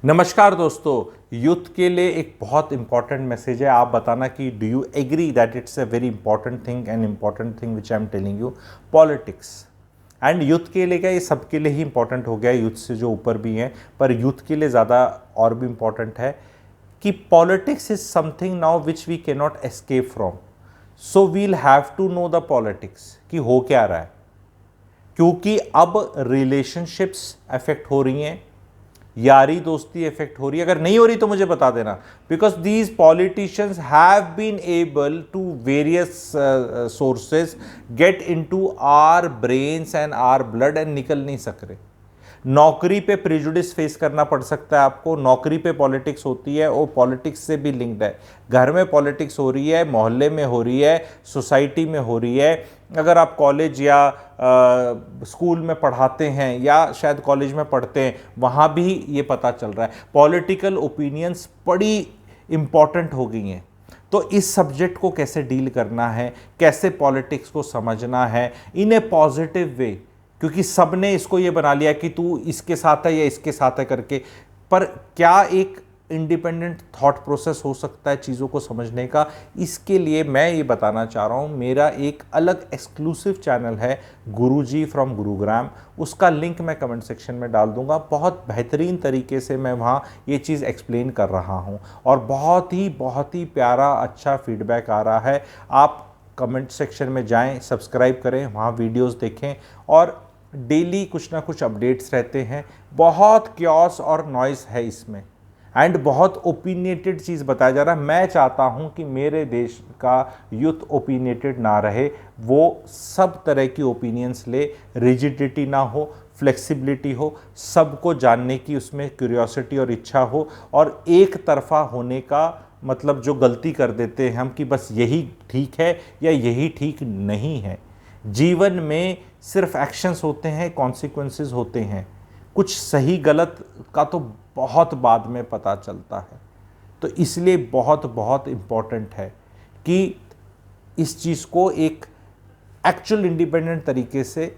नमस्कार दोस्तों, यूथ के लिए एक बहुत इंपॉर्टेंट मैसेज है। आप बताना कि do you agree that it's a very important thing and important thing which I am telling you. Politics and youth के लिए क्या, ये सबके लिए ही इंपॉर्टेंट हो गया, यूथ से जो ऊपर भी हैं, पर यूथ के लिए ज़्यादा और भी इंपॉर्टेंट है कि politics is something now which we can not escape from. So we'll have to know the politics कि हो क्या रहा है, क्योंकि अब रिलेशनशिप्स अफेक्ट हो रही हैं, यारी दोस्ती इफेक्ट हो रही है। अगर नहीं हो रही तो मुझे बता देना, because these politicians have been able to various sources get into our brains and our blood and निकल नहीं सक रहे। नौकरी पे प्रिजुडिस फेस करना पड़ सकता है आपको, नौकरी पे पॉलिटिक्स होती है और पॉलिटिक्स से भी लिंक्ड है। घर में पॉलिटिक्स हो रही है, मोहल्ले में हो रही है, सोसाइटी में हो रही है। अगर आप कॉलेज या स्कूल में पढ़ाते हैं या शायद कॉलेज में पढ़ते हैं, वहाँ भी ये पता चल रहा है। पॉलिटिकल ओपिनियंस बड़ी इंपॉर्टेंट हो गई हैं। तो इस सब्जेक्ट को कैसे डील करना है, कैसे पॉलिटिक्स को समझना है इन ए पॉजिटिव वे, क्योंकि सबने इसको ये बना लिया कि तू इसके साथ है या इसके साथ है करके। पर क्या एक इंडिपेंडेंट थॉट प्रोसेस हो सकता है चीज़ों को समझने का? इसके लिए मैं ये बताना चाह रहा हूँ, मेरा एक अलग एक्सक्लूसिव चैनल है गुरुजी फ्रॉम गुरुग्राम। उसका लिंक मैं कमेंट सेक्शन में डाल दूंगा। बहुत बेहतरीन तरीके से मैं वहाँ ये चीज़ एक्सप्लेन कर रहा हूँ और बहुत ही प्यारा अच्छा फीडबैक आ रहा है। आप कमेंट सेक्शन में जाएं, सब्सक्राइब करें, वहाँ वीडियोस देखें और डेली कुछ ना कुछ अपडेट्स रहते हैं। बहुत क्योस और नॉइस है इसमें एंड बहुत ओपिनियटेड चीज़ बताया जा रहा है। मैं चाहता हूँ कि मेरे देश का यूथ ओपिनियटेड ना रहे, वो सब तरह की ओपिनियंस ले, रिजिडिटी ना हो, फ्लेक्सिबिलिटी हो, सबको जानने की उसमें क्यूरियोसिटी और इच्छा हो। और एक तरफा होने का मतलब जो गलती कर देते हैं हम कि बस यही ठीक है या यही ठीक नहीं है। जीवन में सिर्फ एक्शंस होते हैं, कॉन्सिक्वेंसेस होते हैं। कुछ सही गलत का तो बहुत बाद में पता चलता है। तो इसलिए बहुत इम्पॉर्टेंट है कि इस चीज़ को एक एक्चुअल इंडिपेंडेंट तरीके से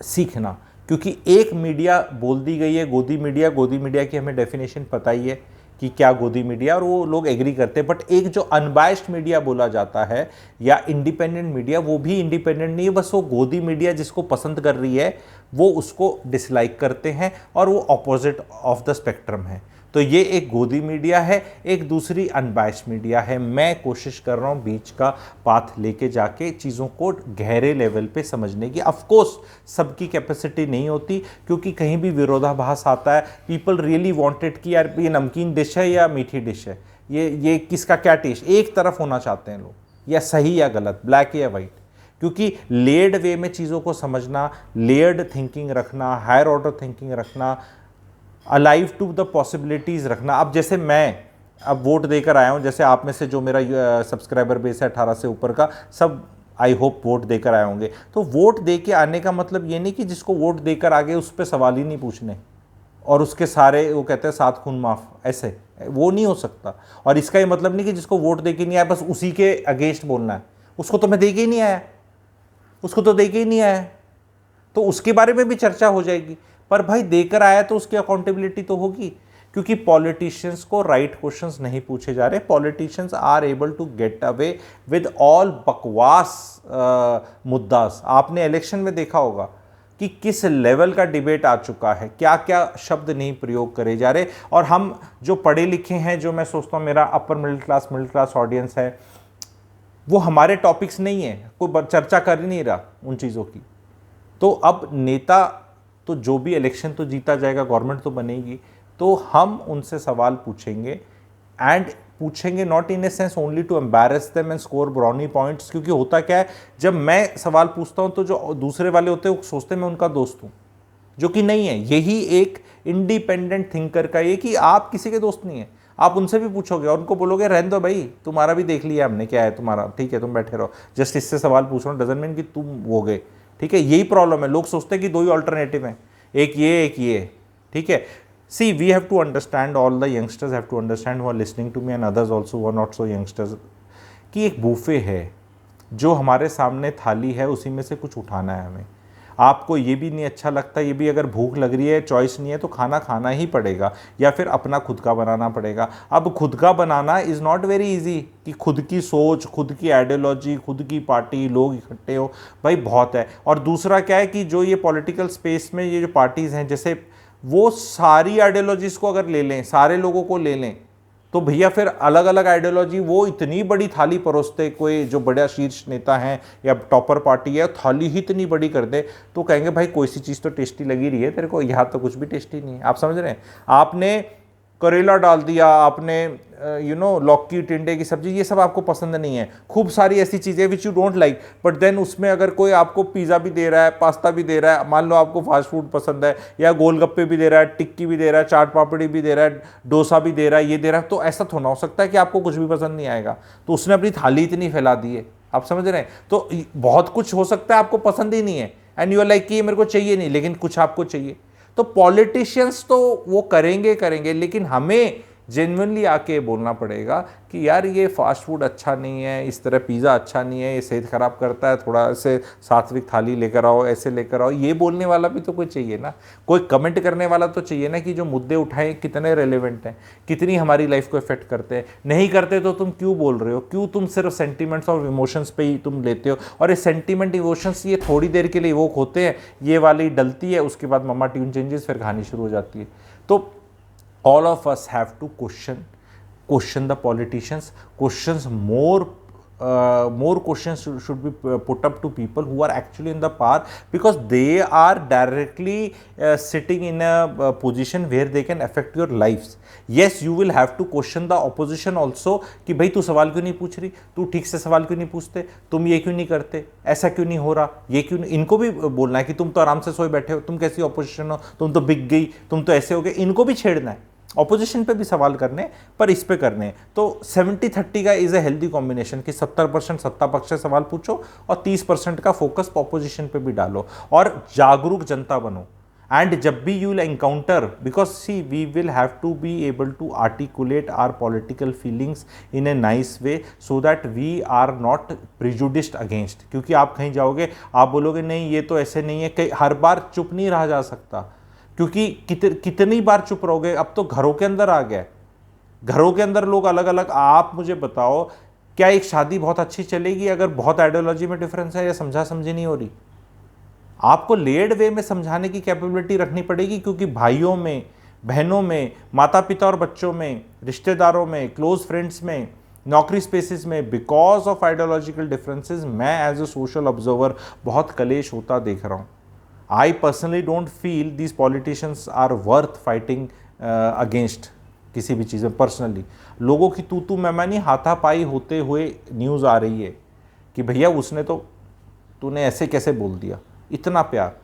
सीखना, क्योंकि एक मीडिया बोल दी गई है गोदी मीडिया की हमें डेफिनेशन पता ही है कि क्या गोदी मीडिया, और वो लोग एग्री करते हैं। बट एक जो अनबायस्ड मीडिया बोला जाता है या इंडिपेंडेंट मीडिया, वो भी इंडिपेंडेंट नहीं है, बस वो गोदी मीडिया जिसको पसंद कर रही है वो उसको डिसलाइक करते हैं और वो ऑपोजिट ऑफ द स्पेक्ट्रम है। तो ये एक गोदी मीडिया है, एक दूसरी अनबायस्ड मीडिया है। मैं कोशिश कर रहा हूँ बीच का पाथ लेके जाके चीज़ों को गहरे लेवल पे समझने की। ऑफ कोर्स सबकी कैपेसिटी नहीं होती, क्योंकि कहीं भी विरोधाभास आता है। पीपल रियली वांटेड कि यार ये नमकीन डिश है या मीठी डिश है, ये किसका क्या टेस्ट, एक तरफ होना चाहते हैं लोग, या सही या गलत, ब्लैक या वाइट। क्योंकि लेयर्ड वे में चीज़ों को समझना, लेयर्ड थिंकिंग रखना, हायर ऑर्डर थिंकिंग रखना, अलाइव टू द पॉसिबिलिटीज़ रखना। अब जैसे मैं अब वोट देकर आया हूँ, जैसे आप में से जो मेरा सब्सक्राइबर बेस है 18 से ऊपर का, सब आई होप वोट देकर आए होंगे। तो वोट दे के आने का मतलब ये नहीं कि जिसको वोट देकर आगे उस पर सवाल ही नहीं पूछने और उसके सारे वो कहते हैं 7 खून माफ, ऐसे वो नहीं हो सकता। और इसका ये मतलब नहीं कि जिसको वोट दे के नहीं आया बस उसी के अगेंस्ट बोलना है। उसको तो मैं दे के ही नहीं आया, उसको तो दे के ही नहीं आया, तो उसके बारे में भी चर्चा हो जाएगी। पर भाई देकर आया तो उसकी अकाउंटेबिलिटी तो होगी, क्योंकि पॉलिटिशियंस को राइट क्वेश्चंस नहीं पूछे जा रहे। Politicians are able to get away with all बकवास मुद्दास। आपने इलेक्शन में देखा होगा कि किस लेवल का डिबेट आ चुका है, क्या क्या शब्द नहीं प्रयोग करे जा रहे। और हम जो पढ़े लिखे हैं, जो मैं सोचता हूँ मेरा अपर मिडिल क्लास ऑडियंस है, वो हमारे टॉपिक्स नहीं है, कोई चर्चा कर ही नहीं रहा उन चीज़ों की। तो अब नेता तो जो भी इलेक्शन तो जीता जाएगा, गवर्नमेंट तो बनेगी, तो हम उनसे सवाल पूछेंगे एंड पूछेंगे not in a sense only to embarrass them and score brownie points. क्योंकि होता क्या है, जब मैं सवाल पूछता हूं तो जो दूसरे वाले होते हैं वो सोचते हैं मैं उनका दोस्त हूं, जो कि नहीं है। यही एक इंडिपेंडेंट थिंकर का ये कि आप किसी के दोस्त नहीं है। आप उनसे भी पूछोगे और उनको बोलोगे रहने दो भाई, तुम्हारा भी देख लिया हमने क्या है तुम्हारा, ठीक है तुम बैठे रहो, जस्ट इससे सवाल पूछ रहा हूँ, डजंट मीन कि तुम हो गए। ठीक है, यही प्रॉब्लम है। लोग सोचते हैं कि 2 ही ऑल्टरनेटिव हैं, एक ये। ठीक है, see we have to understand, all the youngsters have to understand who are listening to me and others also who are not so youngsters, कि एक बूफे है, जो हमारे सामने थाली है उसी में से कुछ उठाना है हमें। आपको ये भी नहीं अच्छा लगता, ये भी अगर भूख लग रही है, चॉइस नहीं है, तो खाना खाना ही पड़ेगा या फिर अपना खुद का बनाना पड़ेगा। अब खुद का बनाना इज़ नॉट वेरी इजी, कि खुद की सोच, खुद की आइडियोलॉजी, खुद की पार्टी, लोग इकट्ठे हो, भाई बहुत है। और दूसरा क्या है कि जो ये पॉलिटिकल स्पेस में ये जो पार्टीज़ हैं, जैसे वो सारी आइडियोलॉजीज़ को अगर ले लें, सारे लोगों को ले लें, तो भैया फिर अलग अलग आइडियोलॉजी वो इतनी बड़ी थाली परोसते, कोई जो बड़ा शीर्ष नेता है या टॉपर पार्टी है, थाली ही इतनी बड़ी कर दे, तो कहेंगे भाई कोई सी चीज़ तो टेस्टी लगी रही है तेरे को, यहाँ तो कुछ भी टेस्टी नहीं है। आप समझ रहे हैं? आपने करेला डाल दिया, आपने लौकी टिंडे की सब्जी, ये सब आपको पसंद नहीं है, खूब सारी ऐसी चीज़ें which you don't like, but then उसमें अगर कोई आपको पिज़्ज़ा भी दे रहा है, पास्ता भी दे रहा है, मान लो आपको फास्ट फूड पसंद है, या गोलगप्पे भी दे रहा है, टिक्की भी दे रहा है, चाट पापड़ी भी दे रहा है, डोसा भी दे रहा है, ये दे रहा है, तो ऐसा थोड़ा हो सकता है कि आपको कुछ भी पसंद नहीं आएगा। तो उसने अपनी थाली इतनी फैला दी है, आप समझ रहे हैं? तो बहुत कुछ हो सकता है आपको पसंद ही नहीं है, एंड यू आर लाइक कि ये मेरे को चाहिए नहीं, लेकिन कुछ आपको चाहिए। तो पॉलिटिशियंस तो वो करेंगे, लेकिन हमें जेन्युइनली आके बोलना पड़ेगा कि यार ये फास्ट फूड अच्छा नहीं है, इस तरह पिज़्ज़ा अच्छा नहीं है, ये सेहत ख़राब करता है, थोड़ा से सात्विक थाली लेकर आओ, ऐसे लेकर आओ। ये बोलने वाला भी तो कोई चाहिए ना, कोई कमेंट करने वाला तो चाहिए ना, कि जो मुद्दे उठाए कितने रेलेवेंट हैं, कितनी हमारी लाइफ को इफेक्ट करते हैं। नहीं करते तो तुम क्यों बोल रहे हो? क्यों तुम सिर्फ सेंटिमेंट्स और इमोशंस पे ही तुम लेते हो? और ये सेंटिमेंट इमोशंस ये थोड़ी देर के लिए इवोक होते हैं, ये वाली डलती है, उसके बाद मम्मा ट्यून चेंजेस, फिर कहानी शुरू हो जाती है। तो all of us have to question the politicians. More questions should be put up to people who are actually in the power, because they are directly sitting in a position where they can affect your lives. Yes, you will have to question the opposition also, कि भाई तू सवाल क्यों नहीं पूछ रही, तू ठीक से सवाल क्यों नहीं पूछते, तुम ये क्यों नहीं करते, ऐसा क्यों नहीं हो रहा, ये क्यों नहीं। इनको भी बोलना है कि तुम तो आराम से सोए बैठे हो, तुम कैसी ऑपोजिशन हो, तुम तो बिक गई, तुम तो ऐसे हो गए। इनको भी छेड़ना है, ऑपोजिशन पे भी सवाल करने, पर इस पे करने। तो 70-30 का इज ए हेल्दी कॉम्बिनेशन, कि 70% सत्ता पक्ष से सवाल पूछो और 30% का फोकस ऑपोजिशन पे भी डालो, और जागरूक जनता बनो। एंड जब भी you will encounter, because see we will have to be able to articulate our political feelings in a nice way, so that we are not prejudiced against. क्योंकि आप कहीं जाओगे, आप बोलोगे नहीं ये तो ऐसे नहीं है, हर बार चुप नहीं रहा जा सकता, क्योंकि कितनी बार चुप रहोगे। अब तो घरों के अंदर आ गया, घरों के अंदर लोग अलग अलग। आप मुझे बताओ, क्या एक शादी बहुत अच्छी चलेगी अगर बहुत आइडियोलॉजी में डिफरेंस है या समझा समझी नहीं हो रही? आपको लेड वे में समझाने की कैपेबिलिटी रखनी पड़ेगी, क्योंकि भाइयों में, बहनों में, माता पिता और बच्चों में, रिश्तेदारों में, क्लोज फ्रेंड्स में, नौकरी स्पेसिस में, बिकॉज ऑफ आइडियोलॉजिकल डिफरेंसेस मैं एज ए सोशल ऑब्जर्वर बहुत कलेश होता देख रहा हूँ। I personally don't feel these politicians are worth fighting against किसी भी चीज़ में। पर्सनली लोगों की तू मैमानी हाथापाई होते हुए न्यूज़ आ रही है कि भैया उसने तो, तूने ऐसे कैसे बोल दिया, इतना प्यार।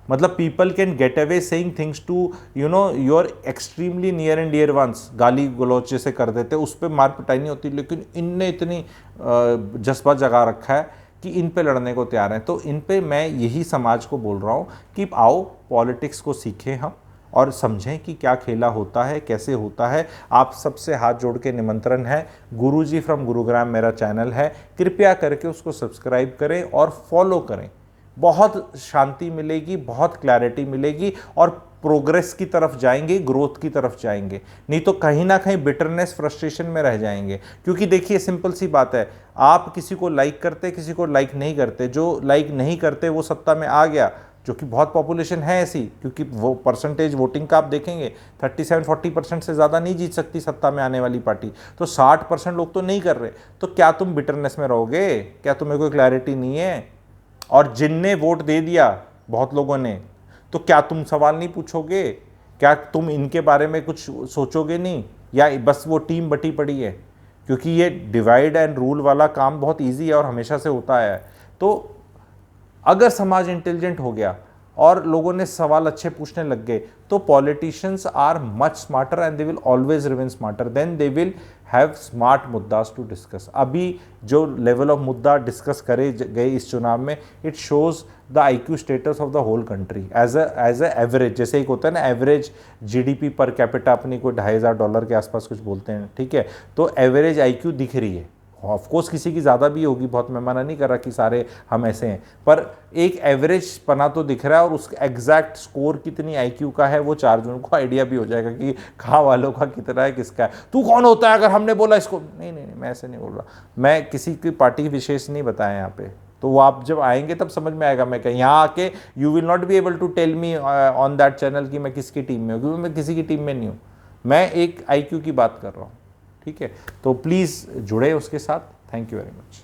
मतलब people can get away saying things to your extremely near and dear ones, गाली गलौच जैसे कर देते, उस पर मार पिटाई नहीं होती, लेकिन इनने इतनी जज्बा जगा रखा है कि इन पे लड़ने को तैयार हैं। तो इन पे मैं यही समाज को बोल रहा हूँ कि आओ पॉलिटिक्स को सीखें हम, और समझें कि क्या खेला होता है, कैसे होता है। आप सबसे हाथ जोड़ के निमंत्रण है, गुरुजी फ्रॉम गुरुग्राम मेरा चैनल है, कृपया करके उसको सब्सक्राइब करें और फॉलो करें। बहुत शांति मिलेगी, बहुत क्लैरिटी मिलेगी, और प्रोग्रेस की तरफ जाएंगे, ग्रोथ की तरफ जाएंगे। नहीं तो कहीं ना कहीं बिटरनेस, फ्रस्ट्रेशन में रह जाएंगे। क्योंकि देखिए सिंपल सी बात है, आप किसी को लाइक करते, किसी को लाइक नहीं करते। जो लाइक नहीं करते वो सत्ता में आ गया, जो कि बहुत पॉपुलेशन है ऐसी, क्योंकि वो परसेंटेज वोटिंग का आप देखेंगे 37-40% से ज़्यादा नहीं जीत सकती सत्ता में आने वाली पार्टी। तो 60% लोग तो नहीं कर रहे। तो क्या तुम बिटरनेस में रहोगे? क्या तुम्हें कोई क्लैरिटी नहीं है? और जिनने वोट दे दिया बहुत लोगों ने, तो क्या तुम सवाल नहीं पूछोगे? क्या तुम इनके बारे में कुछ सोचोगे नहीं, या बस वो टीम बटी पड़ी है? क्योंकि ये डिवाइड एंड रूल वाला काम बहुत इजी है और हमेशा से होता है। तो अगर समाज इंटेलिजेंट हो गया और लोगों ने सवाल अच्छे पूछने लग गए, तो politicians are much smarter and they will always remain smarter, then they will have smart मुद्दास टू डिस्कस। अभी जो लेवल ऑफ मुद्दा डिस्कस करे गए इस चुनाव में, it shows the IQ status of the whole country as a average. जैसे एक होता है ना एवरेज GDP पर कैपिटा, अपनी कोई $2500 के आसपास कुछ बोलते हैं, ठीक है? तो एवरेज IQ दिख रही है, ऑफकोर्स किसी की ज़्यादा भी होगी बहुत, मैं मना नहीं कर रहा कि सारे हम ऐसे हैं, पर एक एवरेज पना तो दिख रहा है, और उसका एग्जैक्ट स्कोर कितनी आईक्यू का है वो 4 जून को आइडिया भी हो जाएगा कि कहाँ वालों का कितना है, किसका है। तू कौन होता है अगर हमने बोला इसको, नहीं नहीं नहीं, मैं ऐसे नहीं बोल रहा, मैं किसी की पार्टी विशेष नहीं बताया यहाँ पे। तो वो आप जब आएंगे तब समझ में आएगा। मैं कहीं यहाँ आके you will not be able to tell me on that channel कि मैं किसकी टीम में हूँ, क्योंकि मैं किसी की टीम में नहीं हूँ, मैं एक आईक्यू की बात कर रहा हूँ। ठीक है, तो प्लीज़ जुड़े उसके साथ। Thank you very much.